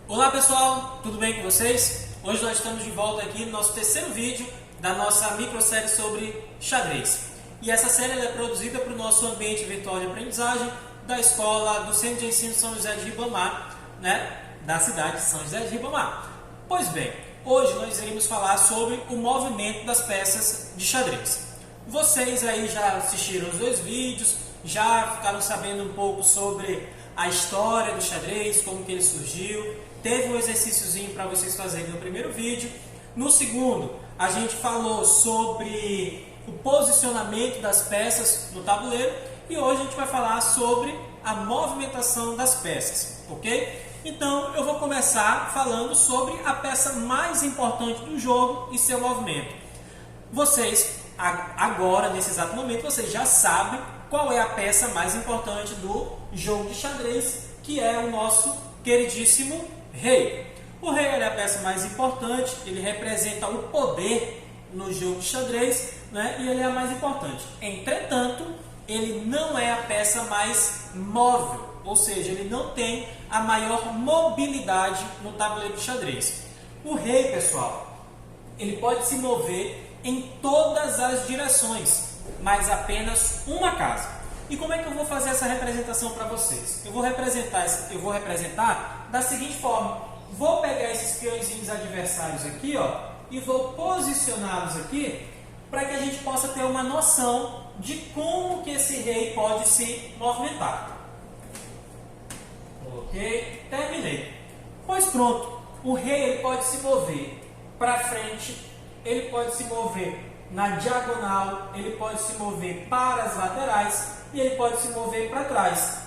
Olá pessoal, tudo bem com vocês? Hoje nós estamos de volta aqui no nosso terceiro vídeo da nossa microsérie sobre xadrez. E essa série é produzida para o nosso ambiente virtual de aprendizagem da escola do Centro de Ensino São José de Ribamar, da cidade de São José de Ribamar. Pois bem, hoje nós iremos falar sobre o movimento das peças de xadrez. Vocês aí já assistiram os dois vídeos, já ficaram sabendo um pouco sobre a história do xadrez, como que ele surgiu. Teve um exercíciozinho para vocês fazerem no primeiro vídeo. No segundo, a gente falou sobre o posicionamento das peças no tabuleiro. E hoje a gente vai falar sobre a movimentação das peças, ok? Então eu vou começar falando sobre a peça mais importante do jogo e seu movimento. Vocês, agora, nesse exato momento, vocês já sabem qual é a peça mais importante do jogo de xadrez, que é o nosso queridíssimo rei. O rei é a peça mais importante, ele representa o poder no jogo de xadrez, e ele é a mais importante. Entretanto, ele não é a peça mais móvel, ou seja, ele não tem a maior mobilidade no tabuleiro de xadrez. O rei, pessoal, ele pode se mover em todas as direções, mas apenas uma casa. E como é que eu vou fazer essa representação para vocês? Eu vou representar da seguinte forma: vou pegar esses peõezinhos adversários aqui, e vou posicioná-los aqui para que a gente possa ter uma noção de como que esse rei pode se movimentar. Ok, terminei. Pois pronto, o rei ele pode se mover para frente, ele pode se mover na diagonal, ele pode se mover para as laterais e ele pode se mover para trás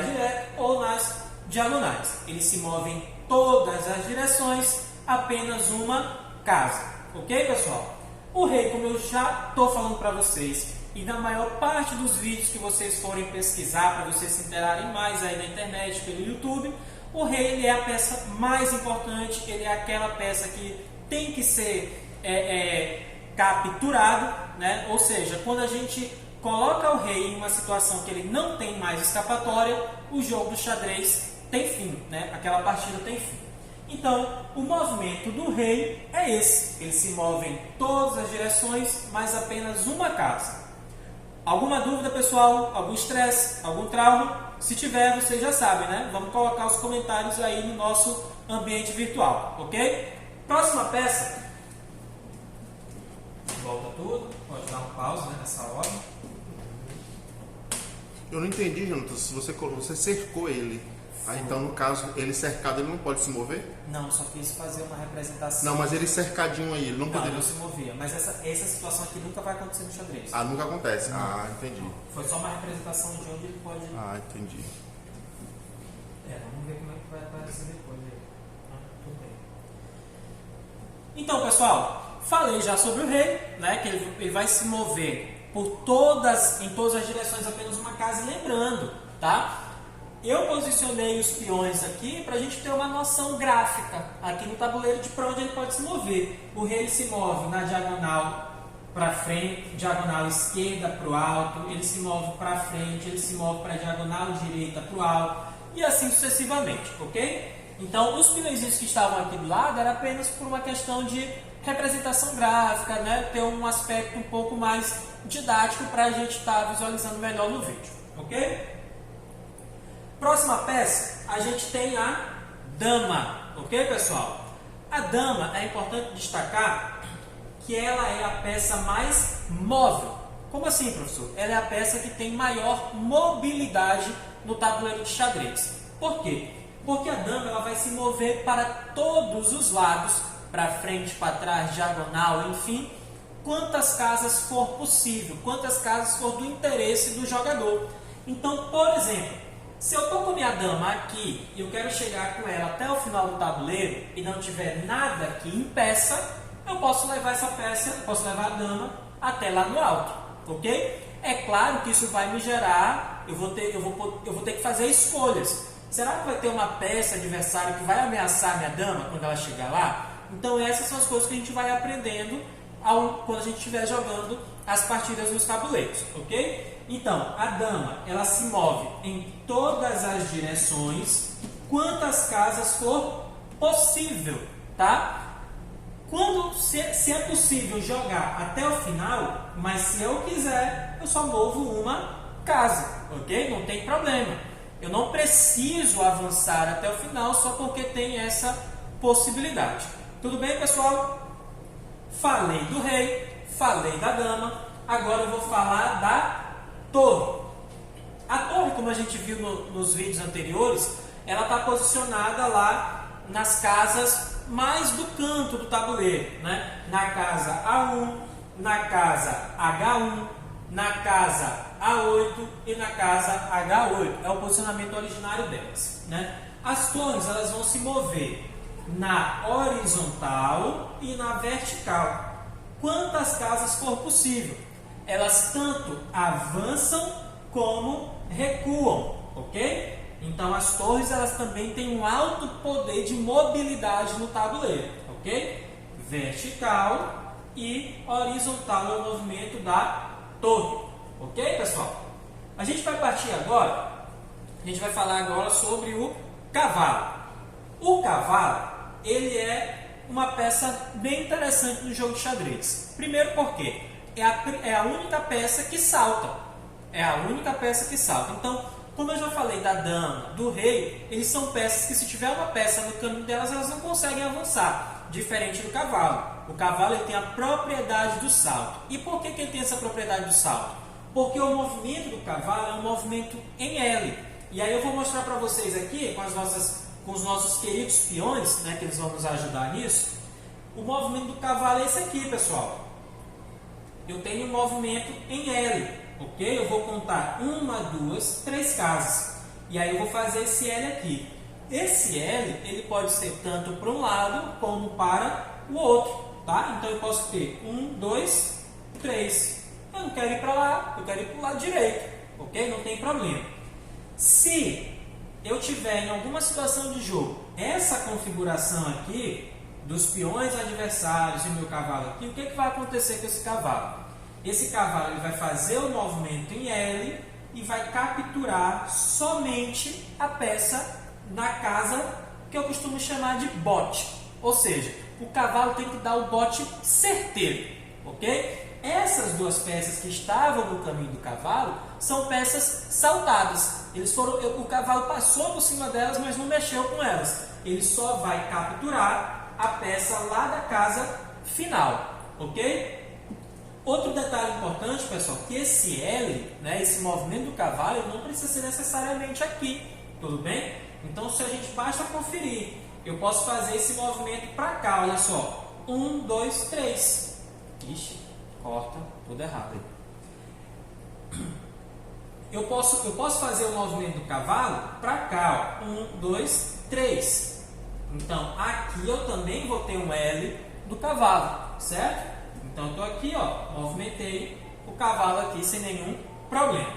direto ou nas diagonais. Ele se move em todas as direções, apenas uma casa. Ok, pessoal? O rei, como eu já estou falando para vocês, e na maior parte dos vídeos que vocês forem pesquisar, para vocês se interarem mais aí na internet, pelo YouTube, o rei ele é a peça mais importante, ele é aquela peça que tem que ser capturado, ou seja, quando a gente coloca o rei em uma situação que ele não tem mais escapatória, o jogo do xadrez tem fim, aquela partida tem fim. Então, o movimento do rei é esse, ele se move em todas as direções, mas apenas uma casa. Alguma dúvida, pessoal? Algum estresse? Algum trauma? Se tiver, vocês já sabem, Vamos colocar os comentários aí no nosso ambiente virtual, ok? Próxima peça. Volta tudo, pode dar um pause nessa hora. Eu não entendi, Jonathan, se você cercou ele. Então, no caso, ele cercado, ele não pode se mover? Não, só quis fazer uma representação. Não, mas ele cercadinho aí, ele não poderia... Não se movia, mas essa situação aqui nunca vai acontecer no xadrez. Ah, nunca acontece? Não. Ah, entendi. Foi só uma representação de onde ele pode... Ah, entendi. Vamos ver como é que vai aparecer depois aí. Tudo bem. Então, pessoal, falei já sobre o rei, que ele vai se mover em todas as direções, apenas uma casa. E lembrando, eu posicionei os peões aqui para a gente ter uma noção gráfica aqui no tabuleiro de para onde ele pode se mover. O rei se move na diagonal para frente, diagonal esquerda para o alto, ele se move para frente, ele se move para a diagonal direita para o alto e assim sucessivamente, ok? Então os peõezinhos que estavam aqui do lado era apenas por uma questão de representação gráfica, ter um aspecto um pouco mais didático para a gente estar visualizando melhor no vídeo, ok? Próxima peça, a gente tem a dama, ok, pessoal? A dama, é importante destacar que ela é a peça mais móvel. Como assim, professor? Ela é a peça que tem maior mobilidade no tabuleiro de xadrez. Por quê? Porque a dama ela vai se mover para todos os lados, para frente, para trás, diagonal, enfim, quantas casas for possível, quantas casas for do interesse do jogador. Então, por exemplo, se eu estou com minha dama aqui e eu quero chegar com ela até o final do tabuleiro e não tiver nada que impeça, eu posso levar essa peça, posso levar a dama até lá no alto, ok? É claro que isso vai me gerar, eu vou ter que fazer escolhas. Será que vai ter uma peça adversária que vai ameaçar minha dama quando ela chegar lá? Então essas são as coisas que a gente vai aprendendo quando a gente estiver jogando as partidas nos tabuleiros, ok? Então, a dama, ela se move em todas as direções, quantas casas for possível, tá? Se é possível jogar até o final, mas se eu quiser, eu só movo uma casa, ok? Não tem problema. Eu não preciso avançar até o final só porque tem essa possibilidade. Tudo bem, pessoal? Falei do rei, falei da dama, agora eu vou falar da torre. A torre, como a gente viu nos vídeos anteriores, ela está posicionada lá nas casas mais do canto do tabuleiro, né? Na casa A1, na casa H1, na casa A8 e na casa H8. É o posicionamento originário delas, né? As torres, elas vão se mover na horizontal e na vertical. Quantas casas for possível. Elas tanto avançam como recuam, ok? Então as torres, elas também têm um alto poder de mobilidade no tabuleiro, ok? Vertical e horizontal é o movimento da torre, ok, pessoal? A gente vai partir agora, a gente vai falar agora sobre o cavalo. O cavalo, ele é uma peça bem interessante no jogo de xadrez. Primeiro porque é a única peça que salta. É a única peça que salta. Então, como eu já falei da dama, do rei, eles são peças que, se tiver uma peça no caminho delas, elas não conseguem avançar. Diferente do cavalo. O cavalo, ele tem a propriedade do salto. E por que ele tem essa propriedade do salto? Porque o movimento do cavalo é um movimento em L. E aí eu vou mostrar para vocês aqui, com os nossos queridos peões, né, que eles vão nos ajudar nisso. O movimento do cavalo é esse aqui, pessoal. Eu tenho um movimento em L. Ok? Eu vou contar 1, 2, 3 casas. E aí eu vou fazer esse L aqui. Esse L, ele pode ser tanto para um lado como para o outro. Tá? Então eu posso ter 1, 2, 3. Eu não quero ir para lá, eu quero ir para o lado direito. Ok? Não tem problema. Se eu tiver em alguma situação de jogo essa configuração aqui, dos peões adversários e meu cavalo aqui, o que vai acontecer com esse cavalo? Esse cavalo, ele vai fazer o movimento em L e vai capturar somente a peça na casa que eu costumo chamar de bote. Ou seja, o cavalo tem que dar o bote certeiro, ok? Essas duas peças que estavam no caminho do cavalo são peças saltadas. O cavalo passou por cima delas, mas não mexeu com elas. Ele só vai capturar a peça lá da casa final, ok? Outro detalhe importante, pessoal, que esse L, né, esse movimento do cavalo, ele não precisa ser necessariamente aqui, tudo bem? Então, se a gente basta conferir, eu posso fazer esse movimento para cá, olha só. 1, 2, 3. Ixi, corta, tudo errado aí. Eu posso fazer o movimento do cavalo para cá, ó. 1, 2, 3. Então, aqui eu também vou ter um L do cavalo, certo? Então, eu estou aqui, ó, movimentei o cavalo aqui sem nenhum problema.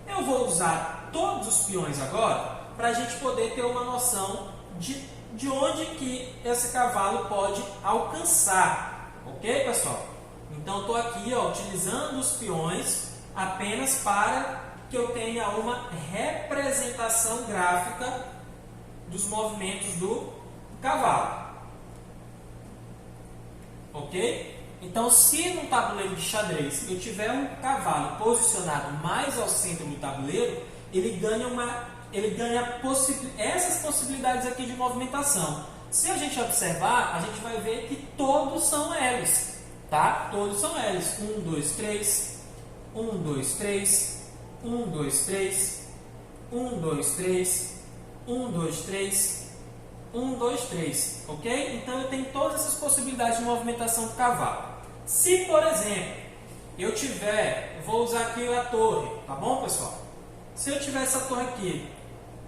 Eu vou usar todos os peões agora para a gente poder ter uma noção de onde que esse cavalo pode alcançar. Ok, pessoal? Então, estou aqui, ó, utilizando os peões apenas para que eu tenha uma representação gráfica dos movimentos do cavalo. Ok? Então, se no tabuleiro de xadrez eu tiver um cavalo posicionado mais ao centro do tabuleiro, ele ganha essas possibilidades aqui de movimentação. Se a gente observar, a gente vai ver que todos são L's, tá? Todos são L's. 1, 2, 3, 1, 2, 3, 1, 2, 3, 1, 2, 3, 1, 2, 3, 1, 2, 3, ok? Então eu tenho todas essas possibilidades de movimentação do cavalo. Se, por exemplo, vou usar aqui a torre, tá bom, pessoal? Se eu tiver essa torre aqui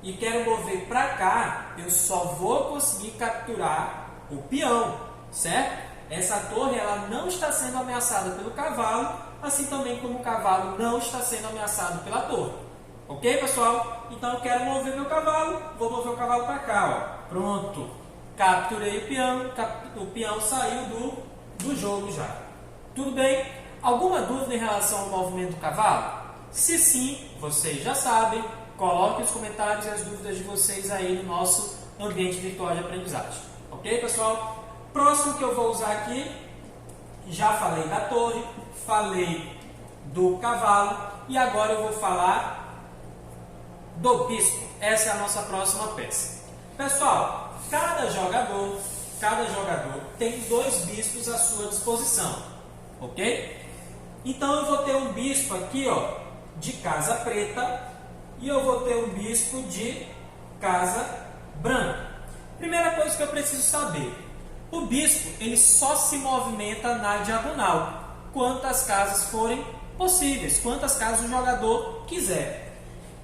e quero mover para cá, eu só vou conseguir capturar o peão, certo? Essa torre, ela não está sendo ameaçada pelo cavalo, assim também como o cavalo não está sendo ameaçado pela torre. Ok, pessoal? Então eu quero mover meu cavalo, vou mover o cavalo para cá, ó. Pronto. Capturei o peão saiu do jogo já. Tudo bem? Alguma dúvida em relação ao movimento do cavalo? Se sim, vocês já sabem, coloquem os comentários e as dúvidas de vocês aí no nosso ambiente virtual de aprendizagem. Ok, pessoal? Próximo que eu vou usar aqui, já falei da torre, falei do cavalo e agora eu vou falar do bispo. Essa é a nossa próxima peça. Pessoal, cada jogador tem 2 bispos à sua disposição, ok? Então eu vou ter um bispo aqui, ó, de casa preta e eu vou ter um bispo de casa branca. Primeira coisa que eu preciso saber, o bispo ele só se movimenta na diagonal, quantas casas forem possíveis, quantas casas o jogador quiser.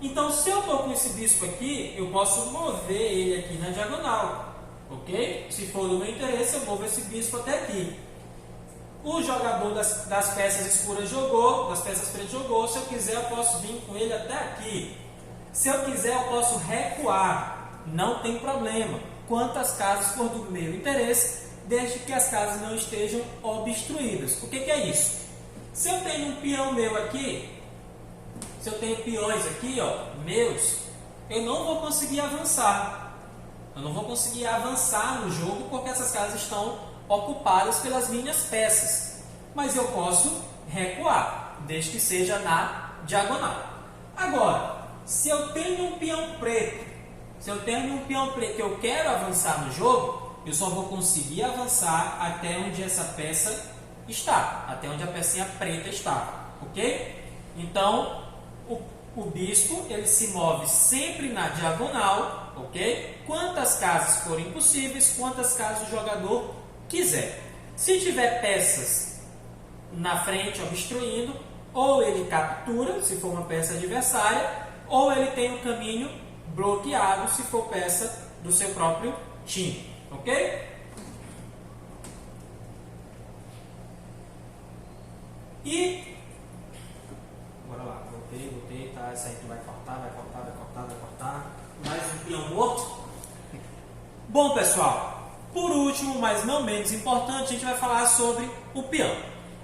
Então, se eu estou com esse bispo aqui, eu posso mover ele aqui na diagonal, ok? Se for do meu interesse, eu movo esse bispo até aqui. O jogador das peças escuras jogou, das peças pretas jogou, se eu quiser eu posso vir com ele até aqui. Se eu quiser eu posso recuar, não tem problema. Quantas casas for do meu interesse, desde que as casas não estejam obstruídas. O que é isso? Se eu tenho um peão meu aqui, se eu tenho peões aqui, ó, meus, eu não vou conseguir avançar. Eu não vou conseguir avançar no jogo porque essas casas estão ocupadas pelas minhas peças. Mas eu posso recuar, desde que seja na diagonal. Agora, se eu tenho um peão preto, que eu quero avançar no jogo, eu só vou conseguir avançar até onde essa peça está, até onde a pecinha preta está, ok? Então, o bispo ele se move sempre na diagonal, ok? Quantas casas forem possíveis, quantas casas o jogador quiser. Se tiver peças na frente obstruindo, ou ele captura, se for uma peça adversária, ou ele tem o caminho bloqueado, se for peça do seu próprio time, ok? E bora lá, voltei, tá? Essa aí tu vai cortar. Mais um peão morto. Bom, pessoal, por último, mas não menos importante, a gente vai falar sobre o peão.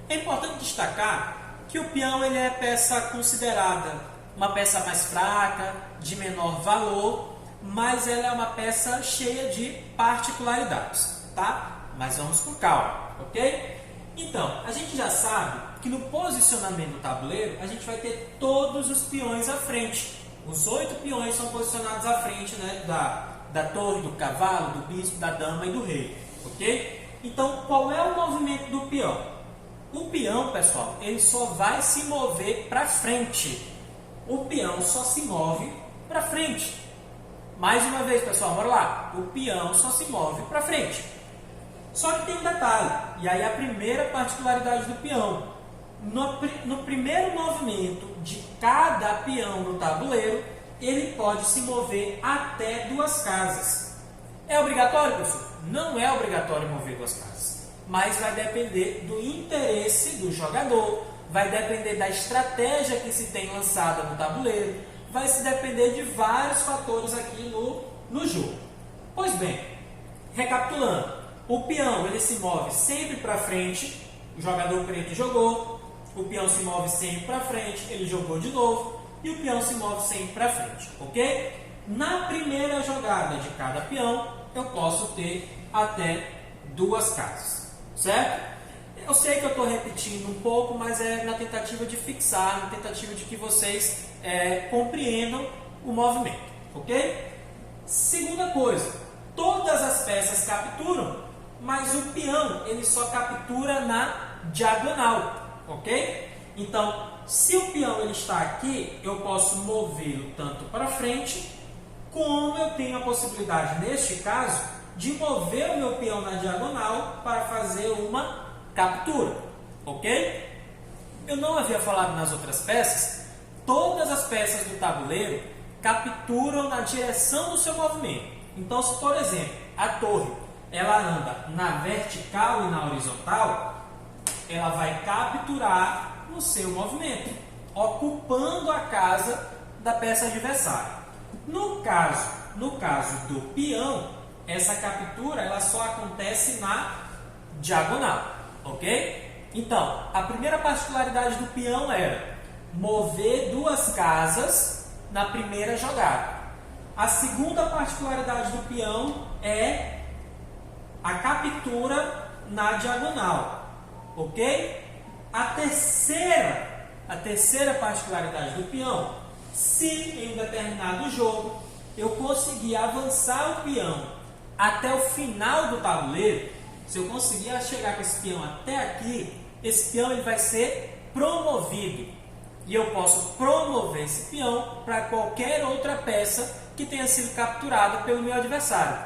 É importante destacar que o peão ele é peça considerada uma peça mais fraca, de menor valor, mas ela é uma peça cheia de particularidades, tá? Mas vamos com calma, ok? Então, a gente já sabe que no posicionamento do tabuleiro, a gente vai ter todos os peões à frente. Os 8 peões são posicionados à frente, né, da torre, do cavalo, do bispo, da dama e do rei, ok? Então, qual é o movimento do peão? O peão, pessoal, ele só vai se mover para frente. O peão só se move para frente. Mais uma vez, pessoal, bora lá. O peão só se move para frente. Só que tem um detalhe, e aí a primeira particularidade do peão. No primeiro movimento de cada peão no tabuleiro, ele pode se mover até 2 casas. É obrigatório, pessoal? Não é obrigatório mover 2 casas, mas vai depender do interesse do jogador, vai depender da estratégia que se tem lançada no tabuleiro, vai se depender de vários fatores aqui no jogo. Pois bem, recapitulando, o peão ele se move sempre para frente, o jogador preto jogou, o peão se move sempre para frente, ele jogou de novo, e o peão se move sempre para frente, ok? Na primeira jogada de cada peão, eu posso ter até 2 casas, certo? Eu sei que eu estou repetindo um pouco, mas é na tentativa de fixar, na tentativa de que vocês compreendam o movimento, ok? Segunda coisa, todas as peças capturam, mas o peão ele só captura na diagonal, ok? Então, se o peão ele está aqui, eu posso movê-lo tanto para frente, como eu tenho a possibilidade, neste caso, de mover o meu peão na diagonal para fazer uma captura, ok? Eu não havia falado nas outras peças, todas as peças do tabuleiro capturam na direção do seu movimento. Então, se por exemplo, a torre ela anda na vertical e na horizontal, ela vai capturar no seu movimento, ocupando a casa da peça adversária. No caso do peão, essa captura ela só acontece na diagonal, ok? Então, a primeira particularidade do peão era mover 2 casas na primeira jogada. A segunda particularidade do peão é a captura na diagonal, ok? A terceira particularidade do peão, se em um determinado jogo eu conseguir avançar o peão até o final do tabuleiro, se eu conseguir chegar com esse peão até aqui, esse peão ele vai ser promovido. E eu posso promover esse peão para qualquer outra peça que tenha sido capturada pelo meu adversário.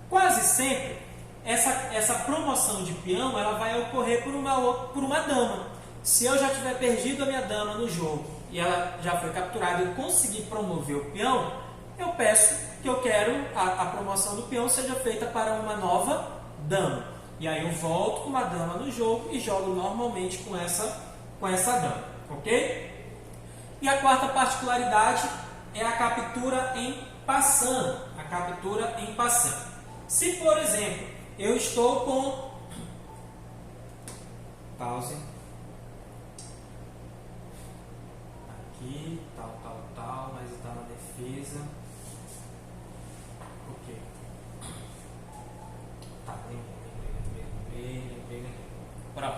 Quase sempre, essa promoção de peão ela vai ocorrer por uma dama. Se eu já tiver perdido a minha dama no jogo e ela já foi capturada e eu conseguir promover o peão, eu peço que eu quero a promoção do peão seja feita para uma nova dama. E aí eu volto com uma dama no jogo e jogo normalmente com essa dama, ok? E a quarta particularidade é a captura em passant. A captura em passant. Se, por exemplo, eu estou com... Pause. Aqui, tal, mas está na defesa. Ok. Tá, lembrei. Pronto.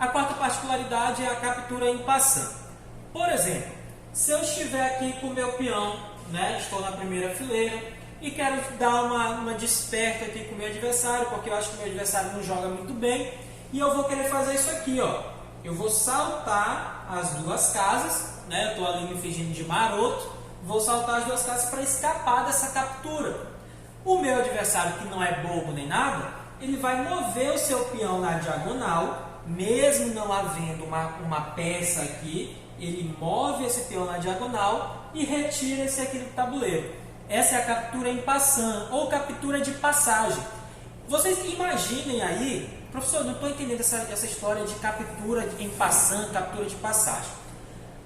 A quarta particularidade é a captura em passant. Por exemplo, se eu estiver aqui com o meu peão, né, estou na primeira fileira e quero dar uma desperta aqui com o meu adversário, porque eu acho que o meu adversário não joga muito bem, e eu vou querer fazer isso aqui, ó. Eu vou saltar as duas casas, né, eu estou ali me fingindo de maroto, vou saltar as duas casas para escapar dessa captura. O meu adversário, que não é bobo nem nada, ele vai mover o seu peão na diagonal, mesmo não havendo uma peça aqui, ele move esse peão na diagonal e retira esse aqui do tabuleiro. Essa é a captura em passant, ou captura de passagem. Vocês imaginem aí, professor, não estou entendendo essa história de captura em passant, captura de passagem.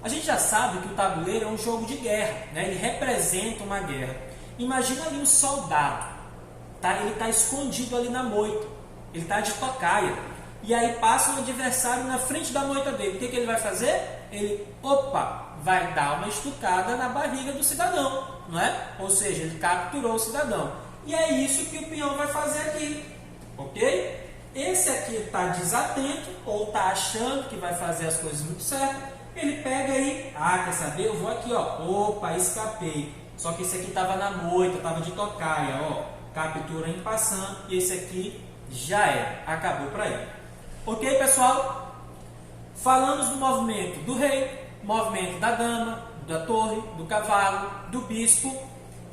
A gente já sabe que o tabuleiro é um jogo de guerra, né? Ele representa uma guerra. Imagina ali um soldado, tá? Ele está escondido ali na moita, ele está de tocaia. E aí passa um adversário na frente da moita dele. O que ele vai fazer? Ele, vai dar uma estucada na barriga do cidadão, não é? Ou seja, ele capturou o cidadão. E é isso que o peão vai fazer aqui, ok? Esse aqui está desatento ou está achando que vai fazer as coisas muito certo. Ele pega aí, quer saber? Eu vou aqui, ó, escapei. Só que esse aqui estava na moita, estava de tocaia, ó, captura em passant. E esse aqui já era, acabou para ele. Ok, pessoal? Falamos do movimento do rei, movimento da dama, da torre, do cavalo, do bispo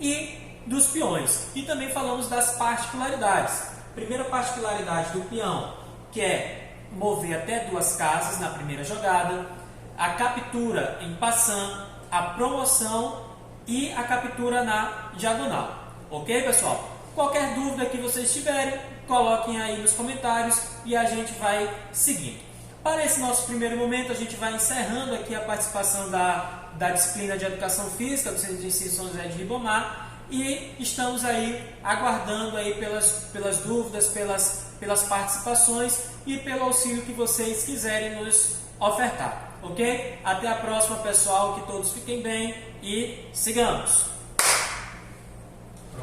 e dos peões. E também falamos das particularidades. Primeira particularidade do peão, que é mover até duas casas na primeira jogada, a captura em passant, a promoção e a captura na diagonal. Ok, pessoal? Qualquer dúvida que vocês tiverem, coloquem aí nos comentários e a gente vai seguindo. Para esse nosso primeiro momento, a gente vai encerrando aqui a participação da disciplina de Educação Física do Centro de Ensino São José de Ribamar e estamos aí aguardando aí pelas dúvidas, pelas participações e pelo auxílio que vocês quiserem nos ofertar, ok? Até a próxima, pessoal, que todos fiquem bem e sigamos!